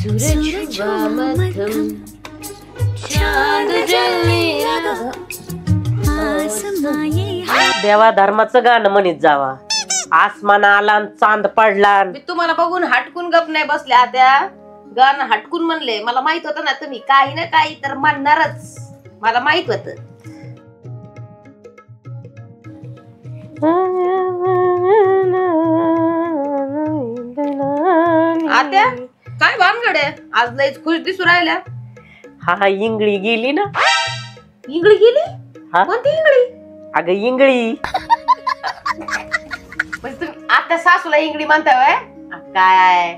सूरज हुआ मध्यम चांद जलने लगा देवा धर्माचं गाणं म्हणत जावा. आसमान आला आणि चांद पडला. मी तुम्हाला बघून हटकून गप नाही बसले आता. गाणं हटकून म्हणले. मला माहित होतं ना तुम्ही काही ना काही तर म्हणणारच. मला माहित होत. आत्या काय भानगड आहे आज लयच खुश दिसू राहिल्या. हा इंगळी गेली ना. इंगळी गेली? कोणती इंगळी? अगं इंगळी. म्हणजे तुम्ही आता सासूला इंगळी म्हणताय? काय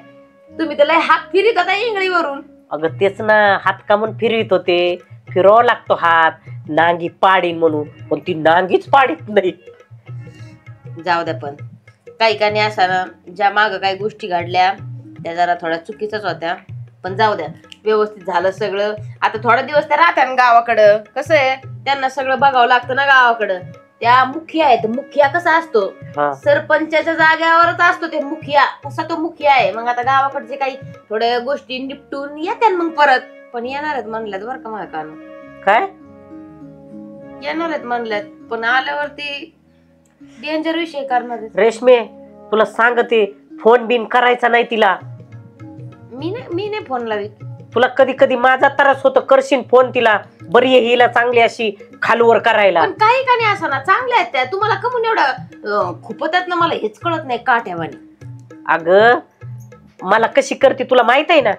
तुम्ही तर लय हात फिरीत होता इंगळीवरून. अगं तेच ना, हात का म्हणून फिरवित होते. फिरवावा लागतो हात. नांगी पाडीन म्हणून, पण ती नांगीच पाडीत नाही. जाऊ द्या, पण काही काही असा ना ज्या माग काही गोष्टी घडल्या त्या जरा थोड्या चुकीच्याच होत्या. पण जाऊ द्या, व्यवस्थित झालं सगळं. आता थोडा दिवस त्या राहत्या गावाकडं. कसं आहे त्यांना सगळं बघावं लागतं ना गावाकडं. त्या मुखिया आहेत. मुखिया कसा असतो सरपंचाच्या जाग्यावरच असतो ते मुखिया. तसा तो मुखिया आहे. मग आता गावाकडचे काही थोड्या गोष्टी निपटून येत्या मग परत. पण येणार आहेत म्हणल्यात बरं का. माझ्या कान काय येणार आहेत म्हणल्यात, पण आल्यावरती डेंजर विषय करणार. रेशमे तुला सांगते, फोन बिन करायचा नाही तिला. मी नाही फोन लावीत. तुला कधी कधी माझा त्रास होतो, करशील फोन तिला. बरी आहे हिला चांगली अशी खालवर करायला. पण काही का नाही असं ना, चांगल्या आहेत त्या. तुम्हाला कमून एवढं खुपतात ना, मला हेच कळत नाही काठ्यावानी. अगं मला कशी करते तुला माहित आहे ना.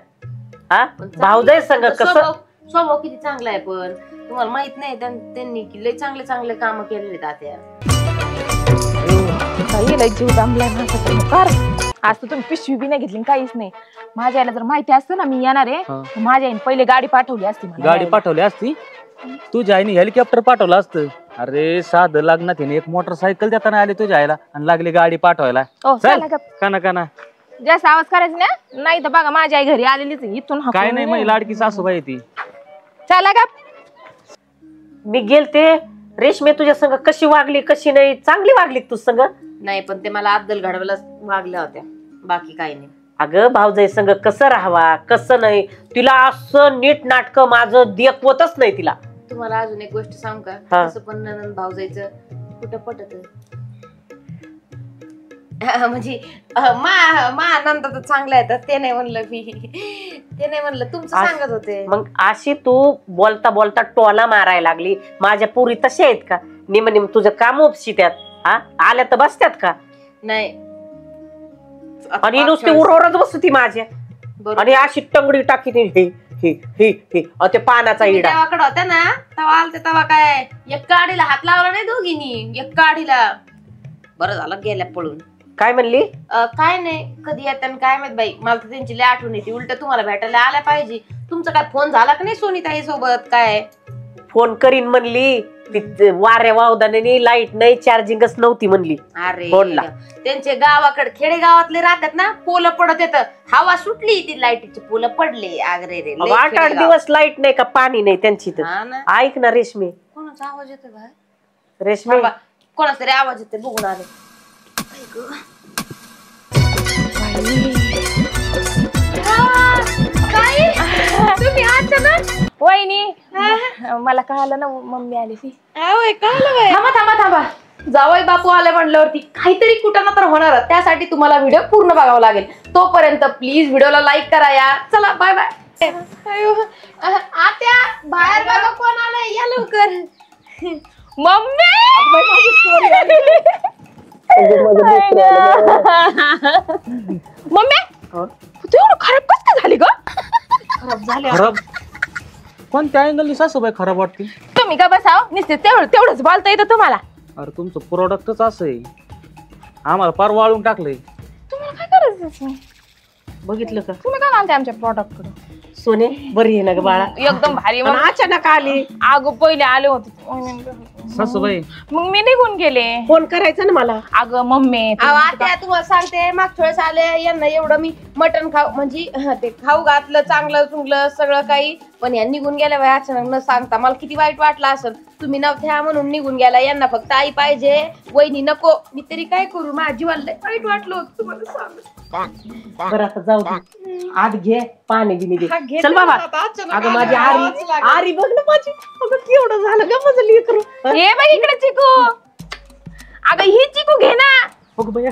हा भाऊजाई संग कसं स्वभाव किती चांगला आहे. पण तुम्हाला माहित नाही त्यांनी लय चांगले चांगले काम केलेले तात्या. जीव दांबलाय आज तर तुम्ही पिशवी बी नाही घेतली काहीच नाही. माझ्या आईला जर माहिती असतं ना मी येणार आहे, माझ्या आईने पहिले गाडी पाठवली असती. गाडी पाठवली असती? तुझ्या आईने हेलिकॉप्टर पाठवलं असतं. अरे साधं लग्नात एक मोटरसायकल देताना आले तुझ्या आईला आणि लागली गाडी पाठवायला. काना काना जास्त आवाज करायचा नाही तर बघा माझी आई घरी आलेलीच इथून. काय नाही, माझी लाडकी सासूबाई ती. चला का मी गेलते. रेशमे तुझ्या संग कशी वागली कशी नाही? चांगली वागली तू संग. नाही पण ते मला अद्दल घडवायला वागल्या होत्या, बाकी काही नाही. अगं भाऊजाई संग कसं राहावा कसं नाही, तिला असं नीट नाटक माझं देखवतच नाही तिला. तुम्हाला अजून एक गोष्ट सांगू का? तसं पण ननंद भाऊजाईचं कुठं पटत म्हणजे मा आनंद तर चांगला आहे. ते नाही म्हणलं मी. ते नाही म्हणलं, तुमचं सांगत होते. मग अशी तू बोलता बोलता टोला मारायला लागली. माझ्या पुरी तशा आहेत का? निम तुझं काम उपशी त्यात. हा आल्या तर बसत्यात का? नाही. आणि नुसती उरवरच बसती माझ्या. आणि अशी टंगडी टाकी ते पानाचा इडा. तेव्हाकडे होत्या ना तेव्हा आलते. तेव्हा काय एक काढीला हात लावला नाही दोघींनी. एक काढीला. बरं झालं गेल्या पळून. काय म्हणली? काय नाही, कधी येतात काय माहित बाई. मला तर त्यांची लय आठवण येते. उलट तुम्हाला भेटायला आल्या पाहिजे. तुमचा काय फोन झाला का नाही सोनीताई सोबत? काय फोन करीन म्हणली. वाऱ्या वावदाने लाईट नाही, चार्जिंगच नव्हती म्हणली. अरे त्यांचे गावाकडे खेडेगावातले राहतात ना, पोल पडत येत. हवा सुटली ती लाईटीची पोल पडले. अरे रे 8 दिवस लाईट नाही का पाणी नाही त्यांची. तर ऐक ना रेशमी. कोणाचा आवाज येतो बाहेर? रेशमी कोणाचा तरी आवाज येतो, बघून आले. तुम्ही अचानक वहिनी मला कळालं ना मम्मी आली ती. थांबा जावई बापू आले म्हणल्यावरती काहीतरी कुठं ना तर होणार. त्यासाठी तुम्हाला व्हिडिओ पूर्ण बघावा लागेल. तोपर्यंत प्लीज व्हिडिओला लाईक करा यार. चला बाय बाय. आत्या बाहेर बघा कोण आलंय, या लवकर. मम्मी मम्मी तू एवढं खराब कस काय झाली ग? खराब झाले. खराब कोणत्या अँगलनी सासूबाई खराब वाटते? तुम्ही का बसाव निसते तेवढंच बोलता येतं तुम्हाला. अरे तुमचं प्रोडक्टच असं आहे, आम्हाला पार वाळून टाकलंय. तुम्हाला काय करायचं? बघितलं का तुम्ही काय म्हणते आमच्या प्रोडक्ट कडे? सोने बरी आहे ना ग बाळा? एकदम भारी. अचानक आली. अगं पहिले आले होते सासूबाई मग मी निघून गेले. फोन करायचा ना मला. अगं मम्मी आता तुम्हाला सांगते मागच्या वेळेस आले यांना एवढं मी मटण खाऊ म्हणजे ते खाऊ घातलं चांगलं चुंगलं सगळं काही, पण या निघून गेल्या बाई अचानक न सांगता. मला किती वाईट वाटलं असेल. तुम्ही नव्हत्या म्हणून निघून गेला. यांना फक्त आई पाहिजे, वहिनी नको. मी तरी काय करू, माझ्या जीवाला लय वाईट वाटलं होतं तुम्हाला सांग. बरं आता जाऊ दे, आत घे पाणी बिनी दे. घेते चल बाबा. आता अचानक अगं माझी आवाज आरी लागला. आरी बघ ना माझी. अगं केवढं झालं ग माझं लेकरू. हे बघ इकडे चिकू. अगं ही चिकू घे ना. अगं बया,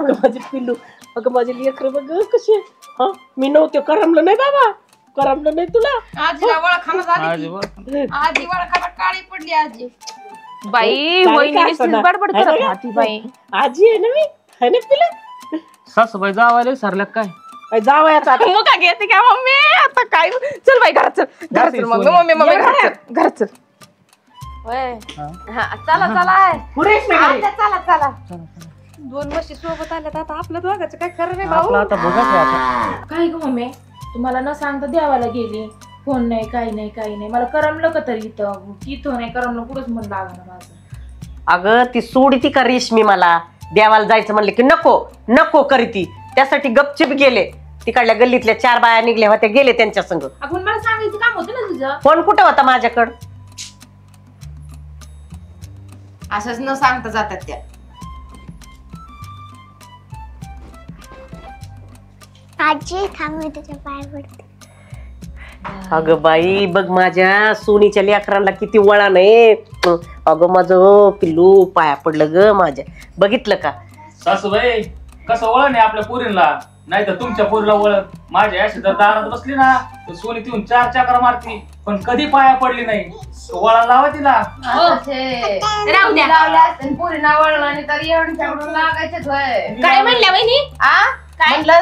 अगं माझे पिल्लू, अगं माझे लेकरं बघ कसे. हा मी नव्हते, करमलं नाही बाबा, करमलं नाही तुला. आजीला वळखाना झाली आजी की. बरं. आजी वळखाना काळी पडली आजी. बाई काय वहिनी काय नुसतीच असतं ना? बडबड है ना करत ग? राहती बाई. आजी आहे ना मी, है ना पिल्ला. सासूबाई जावायला सरल्या काय जावयाचा आता. मग काय घेते का मम्मी आता काय. चल बाई घरात चल, घरात चल मम्मी मम्मी मम्मी घरात चल, घरात चल. होय. हा, चला चला पुरेश नाही घरी. आता चला चला. दोन म्हशी सोबत आल्यात आता आपलं दोघांचं काय खरं नाही आपलं भाऊ. आता बघा काय आता. काय ग मम्मी तुम्हाला न सांगता देवाला गेली, फोन नाही काही नाही काही नाही. मला करमलं का तरी इथं नाही करमलं, कुठंच मन लागलं माझं. अगं ती सोडी का रेशमी मला देवाला जायचं म्हणलं की नको नको करीती. त्यासाठी गपचिप गेले. तिकडल्या गल्लीतल्या 4 बाया निघल्या होत्या, गेले त्यांच्या संग. आपण मला सांगायचं काम होतं ना तुझं. फोन कुठं होता माझ्याकडं. असंच न सांगता जातात त्या. आजी थांब मी त्याच्या पाय पडते. अगं बाई बघ माझ्या सोनीच्या लेकरांना किती वळण आहे. अगं माझं पिल्लू पाया पडलं ग माझ्या. बघितलं का सासूबाई कसं वळण आहे आपल्या पोरींला, नाही तर तुमच्या पोरीला वळण. माझ्या अशी जर दारात बसली ना तर सोनी तिथून 4 चक्रा मारती, पण कधी पाया पडली नाही. वळण लावा तिला. राहू द्या. लावल्या असतील पुरीना वळणाने तर एवढ्याकडून लागायचेच होय. काय म्हणल्या वहिनी. म्हणलं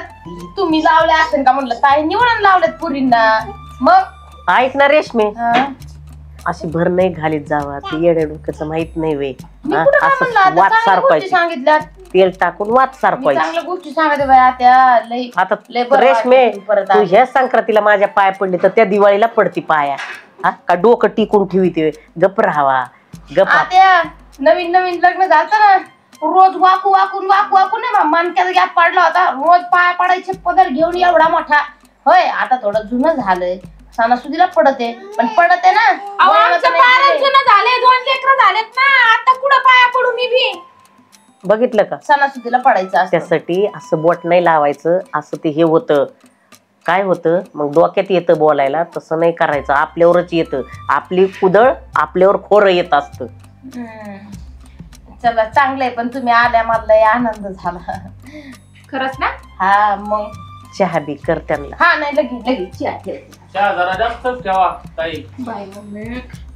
तुम्ही लावल्या असेल का म्हणलं, ताई निवडून लावल्यात पुरींना. मग ऐक ना रेशमे, अशी भर नाही घालीत जावा. ती येड्या डोक्याचं माहित नाही वे. मी कुठं काय म्हणलं, आता वाद चांगल्या गोष्टी सारपायची, सांगितल्यात. तेल टाकून वाद मी सारपायची. चांगल्या गोष्टी सांगते बाई आता लय. आता लय बरं रेशमे वाटतं परत तू आली. ह्या संक्रांतीला माझ्या पाय पडले तर त्या दिवाळीला पडती पाया. हा का डोकं टिकून ठेवी. गप राहावा गप. आता नवीन नवीन लग्न झालं ना, रोज वाकू नाही मानक्याचा गॅप पडला होता. रोज पाया पडायचे पदर घेऊन एवढा मोठा. होय आता थोडं जुनं झालंय, सणासुदीला पडते पण पडते ना. झाले 2 लेकरं झालेत ना, आता कुठं पाया पडू मी बी. बघितलं का. सणासुदीला पडायचं असतं. त्यासाठी असं बोट नाही लावायचं. असं ते हे होतं काय होतं मग डोक्यात येतं बोलायला. तसं नाही करायचं. आपल्यावरच येतं. आपली कुदळ आपल्यावर खोरं येत असतं. चला चांगलंय, पण तुम्ही आल्या मला लय आनंद झाला. खरंच ना. हा मग चहा बी कर त्यांना. हा नाही लगेच चहा ठेव. चहा जरा जास्तच ठेवा ताई. बाई मम्मी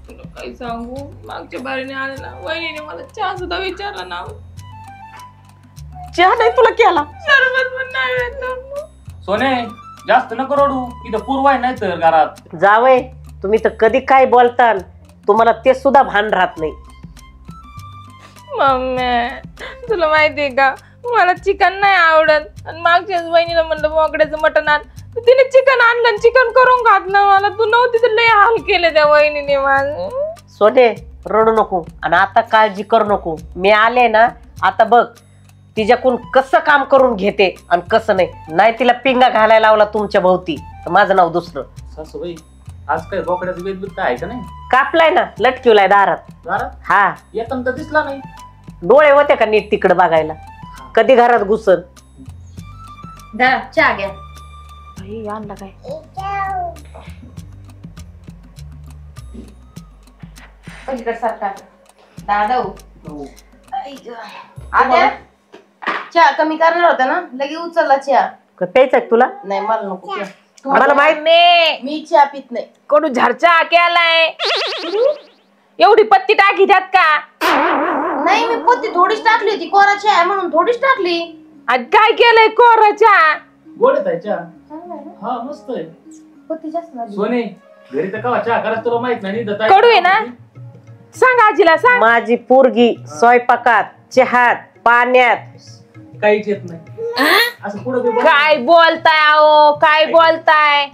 तुला काही सांगू, मागच्या बारीने आले ना वहिनीने मला चहा सुद्धा विचारला ना. चहा नाही तुला केला. सरबत पण नाही भेटलं. सोने जास्त नको रडू, इथं पूर्वाय नाही तर घरात. जावय तुम्ही तर कधी काय बोलता, तुम्हाला ते सुद्धा भान राहत नाही. मम्मी तुला माहितीये का, मला चिकन नाही आवडत. आणि मागच्याच वहिनीला म्हणलं बोकड्याचं मटण आण, तिने चिकन आणलं आणि चिकन करून घातलं मला. तू नव्हती तर लय हाल केले त्या वहिनीने माझे. सोने रडू नको आणि आता काळजी करू नको. मी आले ना आता बघ तिच्याकडून कसं काम करून घेते आणि कसं नाही. नाही तिला पिंगा घालायला लावला तुमच्या भोवती तर माझं नाव दुसरं. सासूबाई आज काय बोकड्याचं वेद काय आहे का नाही कापलाय ना, लटकिवलाय दारात. घरात? हा येताना तर दिसला नाही. डोळे होते का नीट तिकडे बघायला. कधी घरात घुसन. चहा घ्या. आणला काय पलीकडे सारखा दादा आता चहा कमी करणार होता ना, लगे उचलला चहा. प्यायचा तुला. नाही मला नको. मला माहित मी चहा पित नाही. कडू झरचा केलाय. एवढी पत्ती टाकी त्यात का. नाही मी पत्ती थोडीच टाकली होती, कोरा चहा आहे म्हणून थोडीच टाकली. आज काय केलंय कोराच्या. गोड आहे चहा. हा मस्त आहे. पत्ती जास्त लागली. सोने घरी तर कवा चहा करायचं तुला माहित नाही. कडू आहे ना. सांग आजीला सांग. माझी पोरगी स्वयंपाकात चहात पाण्यात काहीच येत नाही. असं पुढे काय बोलताय अहो, काय बोलताय.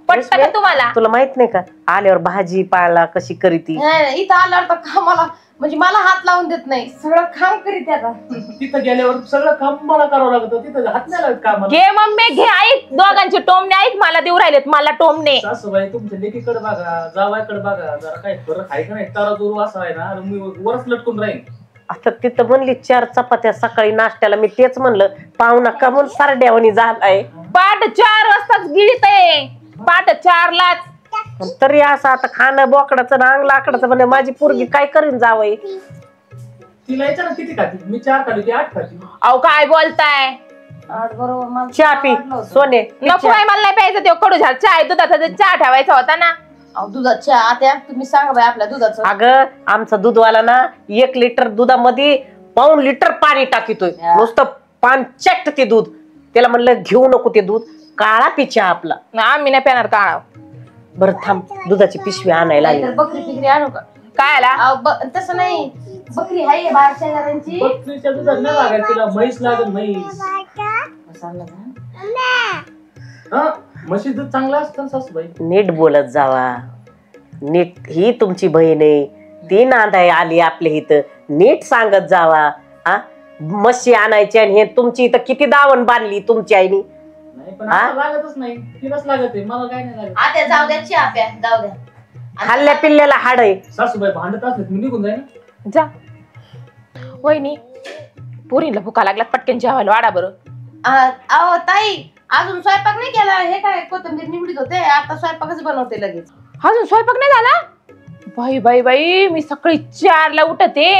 पटतं का तुम्हाला? तुला माहित नाही का आल्यावर भाजी पाला कशी करीती? नाही, इथं आल्यावर तर कामाला म्हणजे मला हात लावून देत नाही, सगळं काम करीत आता. तिथं गेल्यावर सगळं काम मला करावं लागतं, तिथं हात नाही लागत कामाला. घे मम्मी घे, ऐक दोघांचे टोमणे ऐक, मला देऊ राहिलेत मला टोमणे. सासूबाई तुमच्या लेकीकडे बघा, जावायकडे बघा, जरा काही फरक आहे का नाही? तारा दूर असा आहे ना, मी वरच लटकून राहीन. आता तिथं म्हणली 4 चपात्या सकाळी नाश्त्याला, मी तेच म्हणलं पाहुणा का म्हणून सारड्यावानी झालाय. पाठ 4 वाजताच गिळीत आहे, पाठ 4लाच. तरी असं आता खाणं बोकडाचं ना अंग लाकडाचं म्हणजे माझी पोरगी काय करीन जावई? तिला यायचं ना किती खाती? मी 4 खाली, ती 8 खाती. अहो काय बोलताय? बरोबर मला चहा पी वाटलं होतं. सोने. नको बाई, मला नाही प्यायचं ते कडू झाड, चहा दुधाचा चहा ठेवायचा होता ना. अहो, दुधात चहा आत्या तुम्ही सांगा बाई आपल्या दुधाचं. अगं आमचा दूधवाला ना 1 लिटर दुधामध्ये 1.5 लिटर पाणी टाकितोय, नुसतं पानचट ते दूध. त्याला म्हणलं घेऊ नको ते दूध, काळा पिच्या आपला. आम्ही नाही पेणार काळा. बरं थांब, दुधाची पिशवी आणायला नाहीतर लागली. बकरी पिकरी आणू का? काय आला? अहो, तसं नाही, बकरी आहे बाहेर शेजाऱ्यांची. बकरीच्या दुधात नाही लागायचं, तिला म्हैस लागेल, म्हैस. हा, म्हशीचं दूध चांगलं असतं ना सासूबाई. नीट बोलत जावा, नीट. ही तुमची बहीण आहे, ती नांदाय आली आपल्या इथं, नीट सांगत जावा. हा, म्हशी आणायची आणि हे तुमची इथं किती दावण बांधली तुमच्या आईनी. नाही पण आता लागतच नाही, तिलाच लागत आहे, मला काय नाही लागत. आत्या जाऊ द्या, चहा प्या, जाऊ द्या. खाल्ल्या पिल्ल्याला हाड आहे. सासूबाई भांडत असत मी निघून जाईन. जा वहिनी, पोरीला भुका लागल्यात, पटकन जेवायला वाढा बरं. अहो ताई, अजून स्वयंपाक नाही केला. हे काय कोथिंबीर निवडीत होते, आता स्वयंपाकच बनवते लगेच. अजून स्वयंपाक नाही झाला? बाई बाई बाई, मी सकाळी 4ला उठते,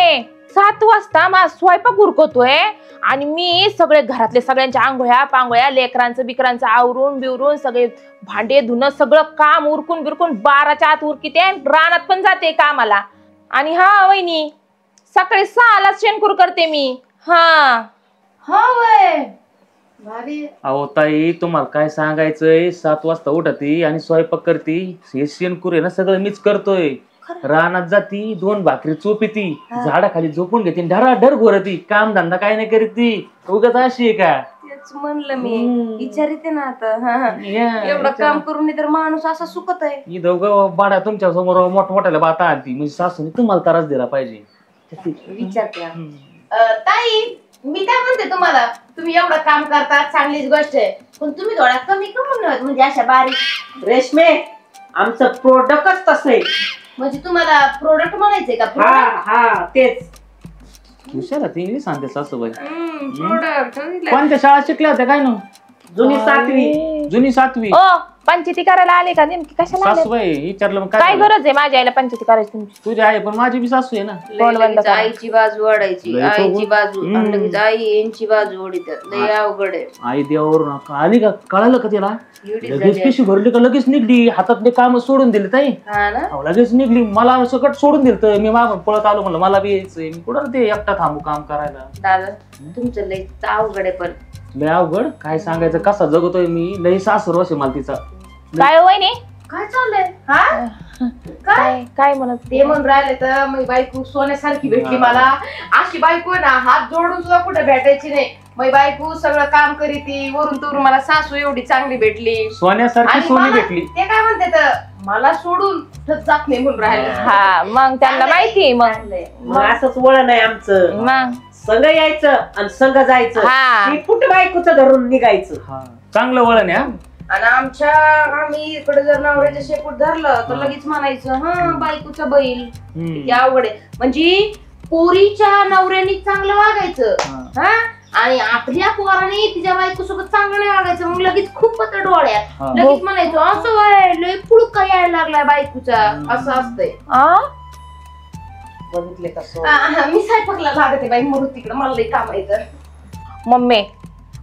7 वाजता माझा स्वयंपाक उरकतोय आणि मी सगळे घरातले सगळ्यांच्या आंघोळ्या पांघोळ्या लेकरांचं बिकरांचं आवरून बिवरून सगळे भांडे धुणं सगळं काम उरकून बिरकून 12च्या आत उरकीते, रानात पण जाते कामाला. आणि हा वहिनी, सकाळी 6ला शेणकूर करते मी. हा वय भारी. अहो ताई, तुम्हाला काय सांगायचंय, 7 वाजता उठती आणि स्वयंपाक करती. हे शेणकूर आहे ना सगळं मीच करतोय. रानात जाती, 2 भाकरी चोपीती, झाडाखाली झोपून घेते, ढराढर घोरती, काम धंदा काय नाही करीत ती. उगाच अशी आहे का? तेच म्हणलं मी, विचारिते ना आता. एवढं काम करून तर माणूस असा सुकत आहे. ही दोघं बाडा तुमच्या समोर मोठमोठ्याला बाता आणती, म्हणजे सासूने तुम्हाला त्रास दिला पाहिजे. विचारते. ताई, मी काय म्हणते तुम्हाला, तुम्ही एवढं काम करता, चांगलीच गोष्ट आहे, पण तुम्ही थोडा कमी कमवून म्हणजे अशा बारीक. रेशमे, आमचं प्रोडक्टच तसं आहे. म्हणजे तुम्हाला प्रोडक्ट म्हणायचंय का? हा तेच. हुशार ती इंग्लिश सांगते सासूबाई. प्रोडक्ट कोणत्या शाळा शिकल्या होत्या काय ना? जुनी 7वी. जुनी 7वी. ओ, पंचायती करायला आले का? नेमकी कशाला आले? सासूबाई विचारलं मग काय काय झालं? गरज आहे माझ्या आईला पंचायती करायची तुमची? तुझी आहे पण माझी बी सासू आहे ना. तोंड बंद करा. आईची बाजू ओढायची, लय आईची चौघ. बाजू आणि लगेच आई यांची बाजू ओढीतात. लय अवघड आहे. आई देवावरून आली का? कळालं का तिला? एवढीच लगेच झाली. पिशी भरली का लगेच निघली, हातातले काम सोडून दिले ताई. हा ना. अहो, लगेच निघली. मला सकट सोडून दिलं तर मी मागून पळत आलो, म्हणलं मला बी यायचंय. मी कुठं ते एकटा थांबू काम करायला. दादा, तुमचं लय अवघड आहे. पण लय अवघड काय सांगायचं, कसा जगतोय मी. लय सासर वश आहे मला तिचा. काय हो वहिनी? काय चाललंय? हा काय काय म्हणत ते म्हणून राहिले तर मी बायको सोन्यासारखी भेटली मला. अशी बायको ना हात जोडून सुद्धा कुठे भेटायची नाही. मी बायको सगळं काम करीती, वरून तोरून मला सासू एवढी चांगली भेटली. सोन्यासारखी आणि सोनी मला- भेटली. ते काय म्हणते तर मला सोडून कुठंच जात नाही म्हणून राहिले. हा, मग त्यांना माहिती मग मग असंच वळण आहे आमचं. मग संग यायचं आणि संग जायचं. हा. मी कुठं बायकोचं धरून निघायचं. हा, चांगलं वळण आहे. हा. आणि आम्ही इकडे जर नवऱ्याचं शेपूट धरलं तर लगेच म्हणायचं हा बायकोचा बैल. हम्म. किती अवघड आहे. म्हणजे पोरीच्या नवऱ्याने चांगलं वागायचं, हा. हा, आणि आपल्या पोराने तिच्या बायको सोबत चांगलं नाही वागायचं. मग लगेच खूप पत्र डोळ्यात हा. लगेच म्हणायचं असं वय लय पुळका यायला लागलाय बायकोचा. असं असतंय. आ? बघितले कसं. मी स्वयंपाकला लागते बाई, मरू तिकडं, मला लय काम आहे तर. मम्मी,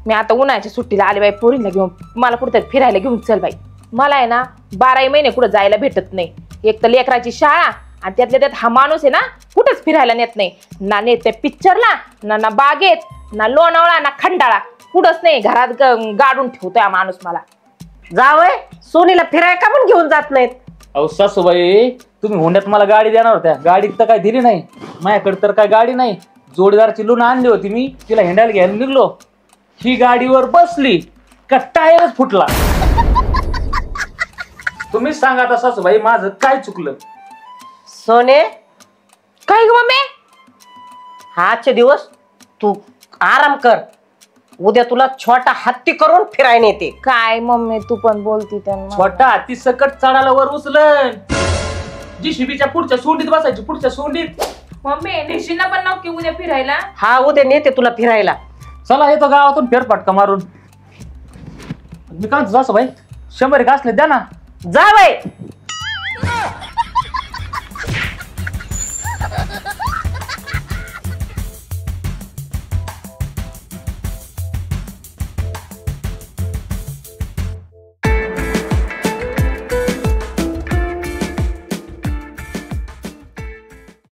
मी आता उन्हाळ्याच्या सुट्टीला आले बाई, पोरीला घेऊन मला कुठं फिरायला घेऊन चल बाई. मला आहे ना 12 महिने कुठं जायला भेटत नाही. एक तर लेकराची शाळा आणि त्यातल्या त्यात हा माणूस आहे ना कुठंच फिरायला नेत नाही. ना नेते पिक्चरला, ना बागेत, ना लोणावळा, ना खंडाळा, कुठंच नाही. घरात गाडून ठेवतोय हा माणूस मला. जावय, सोनीला फिराय का पण घेऊन जात नाहीत? अहो सासूबाई, तुम्ही हुंड्यात मला गाडी देणार होत्या, गाडीत तर काय दिली नाही. माझ्याकडे तर काय गाडी नाही. जोडीदारची लून आणली होती मी, तिला हिंडायला घ्यायला निघलो. ही गाडीवर बसली का टायरच फुटला. तुम्हीच सांगा आता सासूबाई माझं काय चुकलं. सोने, काय ग मम्मी? आजचे दिवस तू आराम कर. उद्या तुला छोटा हत्ती करून फिरायला येते. काय मम्मी तू पण बोलती त्यांना. छोटा हाती सकट चढाला वर उचलन. जीसीबीच्या पुढच्या सोंडीत बसायची, पुढच्या सोंडीत. मम्मी नेशीना पण नक्की उद्या फिरायला. हा उद्या नेते तुला फिरायला. चला येतो गावातून फेरफटका मारून. मी काय म्हणतो सासूबाई, 100 एक असले द्या ना. जा बाई.